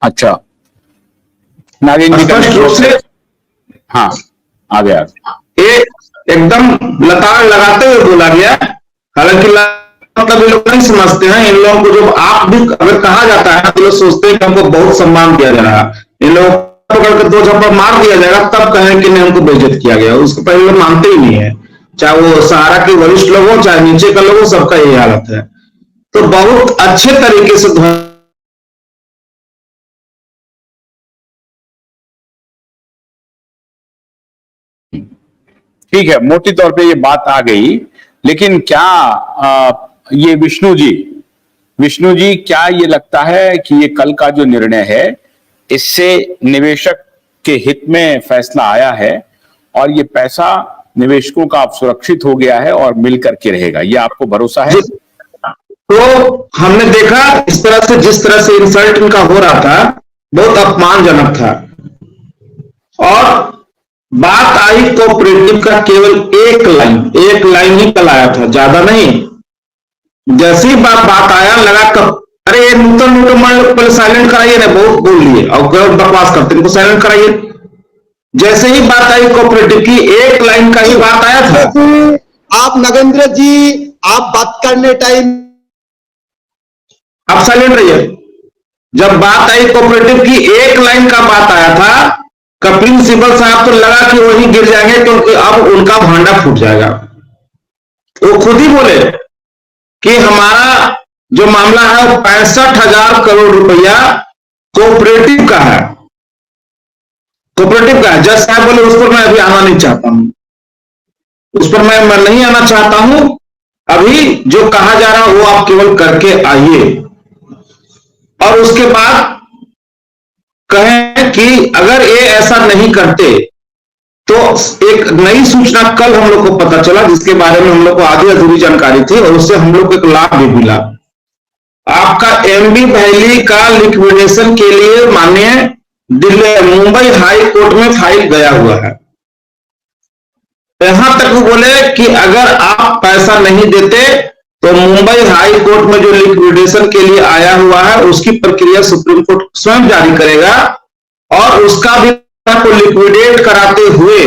अच्छा, नागेंद्र जी का स्पष्ट रूप से हाँ आ गया। ये एकदम लताड़ लगाते हुए बोला गया। हालांकि मतलब ये लोग नहीं समझते हैं। इन लोगों को जब आप भी अगर कहा जाता है तो लोग सोचते हैं कि हमको बहुत सम्मान दिया जा रहा है, इन लोग पकड़ के दो झप्पड़ मार दिया जाएगा तब कहें कि नहीं हमको बेइज्जत किया गया। उसको पहले लोग मानते ही नहीं है, चाहे वो सहारा के वरिष्ठ लोग हो चाहे नीचे का लोग हो, सबका यही हालत है। तो बहुत अच्छे तरीके से ठीक है, मोटी तौर पे ये बात आ गई। लेकिन क्या ये विष्णु जी क्या ये लगता है कि ये कल का जो निर्णय है इससे निवेशक के हित में फैसला आया है और ये पैसा निवेशकों का अब सुरक्षित हो गया है और मिल करके रहेगा, ये आपको भरोसा है? तो हमने देखा इस तरह से, जिस तरह से इंसल्ट इनका हो रहा था बहुत अपमानजनक था। और बात आई कोऑपरेटिव का केवल एक लाइन ही कल आया था, ज्यादा नहीं। जैसी बात आया लगा कब अरे ये नूतन पहले साइलेंट कराइए ना, बहुत बोल लिए और बकवास करते इनको साइलेंट कराइए। जैसे ही बात आई कोऑपरेटिव की, एक लाइन का ही बात आया था। आप नगेंद्र जी आप बात करने टाइम आप साइलेंट रहिए। जब बात आई कोऑपरेटिव की, एक लाइन का बात आया था, कपिल सिब्बल साहब को लगा कि वही गिर जाएंगे क्योंकि अब उनका भांडा फूट जाएगा। वो खुद ही बोले कि हमारा जो मामला है वो 65,000 करोड़ रुपया कोऑपरेटिव का है। जज साहब बोले उस पर मैं अभी आना नहीं चाहता हूं, उस पर मैं नहीं आना चाहता हूं। अभी जो कहा जा रहा है वो आप केवल करके आइए। और उसके बाद कहें कि अगर ये ऐसा नहीं करते तो एक नई सूचना कल हम लोग को पता चला जिसके बारे में हम लोग को आधी अधूरी जानकारी थी और उससे हम लोग को एक लाभ भी मिला। आपका एमबी वैली का लिक्विडेशन के लिए माननीय दिल्ली मुंबई हाई कोर्ट में फाइल गया हुआ है। यहां तक वो बोले कि अगर आप पैसा नहीं देते तो मुंबई हाई कोर्ट में जो लिक्विडेशन के लिए आया हुआ है उसकी प्रक्रिया सुप्रीम कोर्ट स्वयं जारी करेगा और उसका भी को लिक्विडेट कराते हुए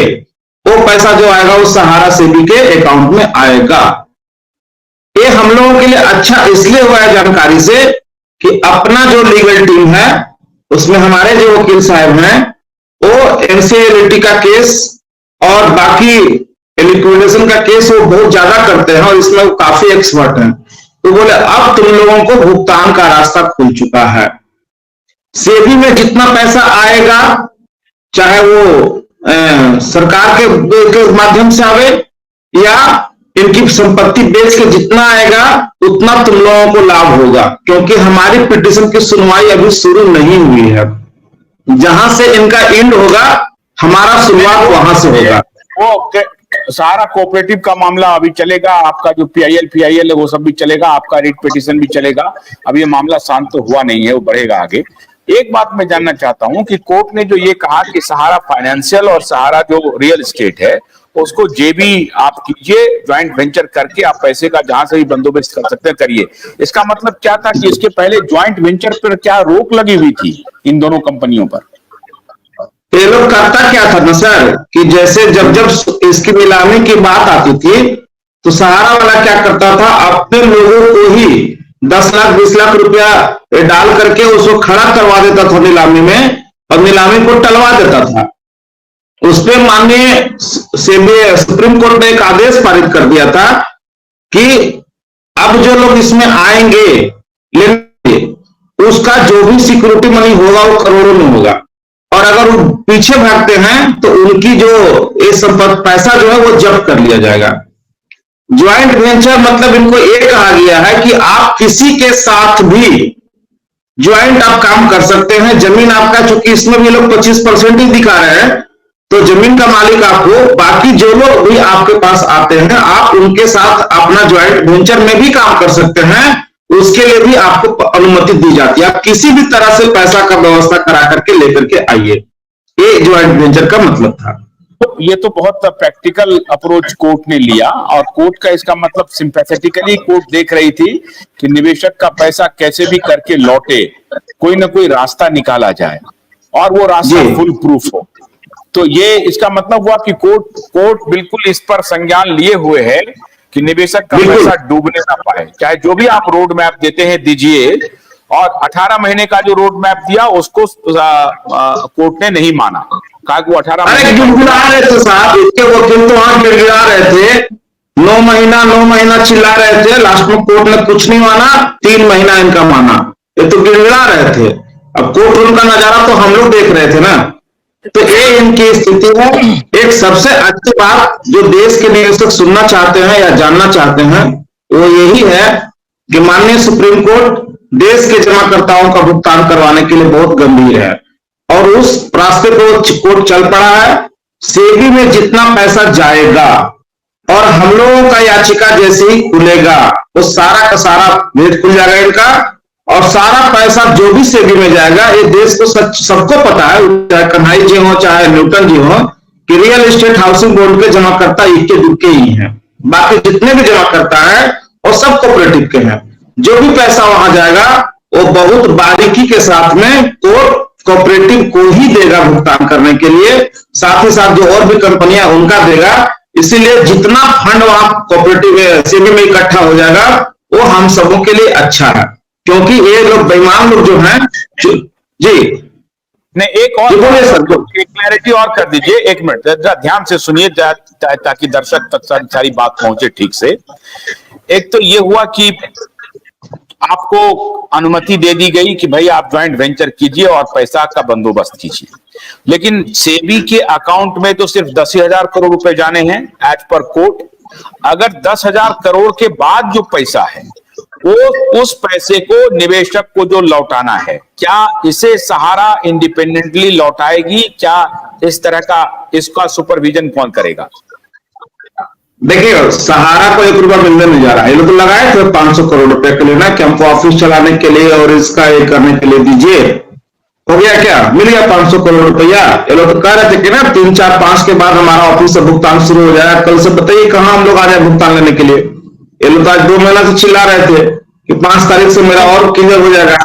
वो पैसा जो आएगा वो सहारा सेबी के अकाउंट में आएगा। ये हम लोगों के लिए अच्छा इसलिए हुआ है जानकारी से कि अपना जो लीगल टीम है उसमें हमारे जो वकील साहब हैं वो एनसीएलटी का केस और बाकी लिक्विडेशन का केस वो बहुत ज्यादा करते हैं और इसमें वो काफी एक्सपर्ट हैं। तो बोले अब तुम लोगों को भुगतान का रास्ता खुल चुका है। सेबी में जितना पैसा आएगा चाहे वो सरकार के माध्यम से आवे या इनकी संपत्ति बेच के जितना आएगा उतना तुम लोगों को लाभ होगा, क्योंकि हमारी पिटीशन की सुनवाई अभी शुरू नहीं हुई है। जहां से इनका एंड होगा हमारा शुरुआत वहां से होगा। वो सारा कोऑपरेटिव का मामला अभी चलेगा, आपका जो पीआईएल है वो सब भी चलेगा, आपका रिट पिटीशन भी चलेगा। अब ये मामला शांत तो हुआ नहीं है, वो बढ़ेगा आगे। एक बात मैं जानना चाहता हूं कि कोर्ट ने जो ये कहा कि सहारा फाइनेंशियल और सहारा जो रियल एस्टेट है उसको जेबी आप कीजिए, ज्वाइंट वेंचर करके आप पैसे का जहां से भी बंदोबस्त कर सकते हैं करिए। इसका मतलब क्या था कि इसके पहले ज्वाइंट वेंचर पर क्या रोक लगी हुई थी इन दोनों कंपनियों पर? ये लोग करता क्या था ना सर कि जैसे जब इसकी नीलामी की बात आती थी तो सहारा वाला क्या करता था, अपने लोगों को ही 10 लाख 20 लाख रुपया डाल करके उसको खड़ा करवा देता था नीलामी में और नीलामी को टलवा देता था। उस पर माननीय सुप्रीम कोर्ट ने एक आदेश पारित कर दिया था कि अब जो लोग इसमें आएंगे लेंगे उसका जो भी सिक्योरिटी मनी होगा वो करोड़ों में होगा और अगर वो पीछे भागते हैं तो उनकी जो ये संपत्ति पैसा जो है वो जब्त कर लिया जाएगा। ज्वाइंट वेंचर मतलब इनको ये कहा गया है कि आप किसी के साथ भी ज्वाइंट आप काम कर सकते हैं। जमीन आपका, चूंकि इसमें भी लोग 25% ही दिखा रहे हैं तो जमीन का मालिक आप हो, बाकी जो लोग भी आपके पास आते हैं आप उनके साथ अपना ज्वाइंट वेंचर में भी काम कर सकते हैं, उसके लिए भी आपको अनुमति दी जाती है। आप किसी भी तरह से पैसा का व्यवस्था करा करके लेकर के आइए, ये ज्वाइंट वेंचर का मतलब था। ये तो बहुत प्रैक्टिकल अप्रोच कोर्ट ने लिया, और कोर्ट का इसका मतलब सिंपैथेटिकली कोर्ट देख रही थी कि निवेशक का पैसा कैसे भी करके लौटे, कोई ना कोई रास्ता निकाला जाए और वो रास्ता जी। फुल प्रूफ हो। तो ये इसका मतलब हुआ कि कोर्ट बिल्कुल इस पर संज्ञान लिए हुए है कि निवेशक का बिल्कुल। पैसा डूबने ना पाए, चाहे जो भी आप रोड मैप देते हैं दीजिए। और 18 महीने का जो रोड मैप दिया उसको कोर्ट ने नहीं माना, कहा कि वो 18 अरे महीने गिड़गिड़ा रहे थे साहब, इसके वकील तो वहां गिड़गिड़ा रहे थे, 9 महीना चिल्ला रहे थे, लास्ट में कोर्ट ने कुछ नहीं माना, 3 महीना इनका माना। ये तो गिड़गिड़ा रहे थे। अब कोर्ट रूम का नजारा तो हम लोग देख रहे थे ना। तो ये इनकी स्थिति है। एक सबसे अच्छी बात जो देश के निवेशक सुनना चाहते हैं या जानना चाहते हैं वो यही है कि माननीय सुप्रीम कोर्ट देश के जमाकर्ताओं का भुगतान करवाने के लिए बहुत गंभीर है और उस रास्ते को कोर्ट चल पड़ा है। सेबी में जितना पैसा जाएगा और हम लोगों का याचिका जैसे ही खुलेगा वो सारा का सारा भेद खुल जाएगा इनका, और सारा पैसा जो भी सेबी में जाएगा, ये देश को सबको पता है, चाहे कन्हई जी हो चाहे न्यूटन जी हो, कि रियल एस्टेट हाउसिंग बोर्ड के जमाकर्ता इक्के दुक्के ही हैं। बाकी जितने भी जमाकर्ता है वो सब कोऑपरेटिव के हैं। जो भी पैसा वहां जाएगा वो बहुत बारीकी के साथ में कोऑपरेटिव को ही देगा भुगतान करने के लिए, साथ ही साथ जो और भी कंपनियां उनका देगा। इसीलिए जितना फंड वहां कोऑपरेटिव सेबी में इकट्ठा हो जाएगा वो हम सबों के लिए अच्छा है, क्योंकि ये लोग बेईमान लोग जो हैं जी। नहीं, एक और क्लैरिटी और कर दीजिए, 1 मिनट जरा ध्यान से सुनिए ताकि दर्शक तक सारी बात पहुंचे ठीक से। एक तो ये हुआ कि आपको अनुमति दे दी गई कि भाई आप ज्वाइंट वेंचर कीजिए और पैसा का बंदोबस्त कीजिए, लेकिन सेबी के अकाउंट में तो सिर्फ 10,000 करोड़ रुपए जाने हैं एज पर कोर्ट। अगर 10,000 करोड़ के बाद जो पैसा है वो उस पैसे को निवेशक को जो लौटाना है, क्या इसे सहारा इंडिपेंडेंटली लौटाएगी? क्या इस तरह का इसका सुपरविजन कौन करेगा? देखिए, सहारा को 1 रुपया मिलने नहीं जा रहा है। ये लोग तो लगाए थे 500 करोड़ रुपए के लिए ना, कि हमको ऑफिस चलाने के लिए और इसका ये करने के लिए दीजिए। हो गया क्या? मिल गया 500 करोड़ रुपया। ये लोग तो कह रहे थे कि ना 3, 4, 5 के बाद हमारा ऑफिस से भुगतान शुरू हो जाएगा। कल से बताइए कहां हम लोग आ जाए भुगतान लेने के लिए। ये लोग आज 2 महीना से चिल्ला रहे थे कि 5 तारीख से मेरा और क्लियर हो जाएगा।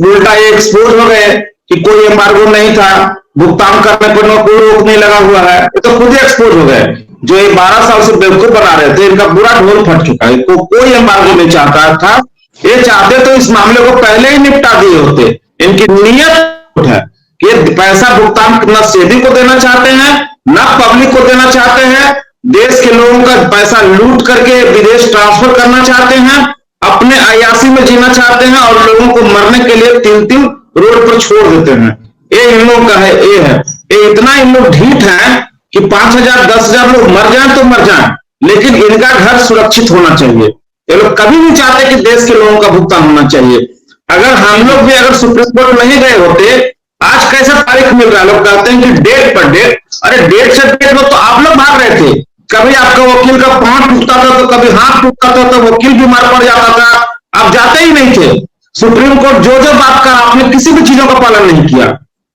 उल्टा ये एक्सपोज हो गए कि कोई एम्बार्गो नहीं था, भुगतान करने पर कोई रोक नहीं लगा हुआ है। ये तो खुद ही एक्सपोज हो गए। जो ये 12 साल से बेवकूफ बना रहे थे, इनका पूरा ढोल फट चुका है। तो कोई एम्बार्गो नहीं चाहता था। ये चाहते तो इस मामले को पहले ही निपटा दिए होते। इनकी नीयत है कि पैसा भुगतान न सेबी को देना चाहते हैं न पब्लिक को देना चाहते हैं। देश के लोगों का पैसा लूट करके विदेश ट्रांसफर करना चाहते हैं, अपने अयासी में जीना चाहते हैं और लोगों को मरने के लिए तिल रोड पर छोड़ देते हैं। ये इन लोगों का है। ये इतना इन लोग ढीठ है कि 5,000 10,000 लोग मर जाएं तो मर जाएं, लेकिन इनका घर सुरक्षित होना चाहिए। ये लोग कभी नहीं चाहते कि देश के लोगों का भुगतान होना चाहिए। अगर हम लोग भी अगर सुप्रीम कोर्ट नहीं गए होते, आज कैसा तारीख मिल रहा है? लोग कहते हैं कि डेट पर डेट। अरे डेट से डेट में तो आप लोग भाग रहे थे। कभी आपका वकील का पांव टूटता था तो कभी हाथ टूटता था तो वकील बीमार पड़ जाता था, आप जाते ही नहीं थे। सुप्रीम कोर्ट जो बात कहा आपने किसी भी चीजों का पालन नहीं किया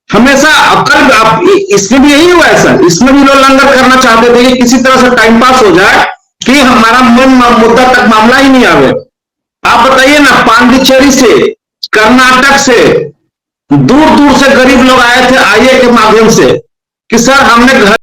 हमेशा। कल आप इसमें भी यही हुआ है सर, इसमें भी लोग लंगर करना चाहते थे कि किसी तरह से टाइम पास हो जाए कि हमारा मुद्दा तक मामला ही नहीं आवे। आप बताइए ना, पांडिचेरी से, कर्नाटक से, दूर दूर से गरीब लोग आए थे आईए के माध्यम से कि सर हमने घर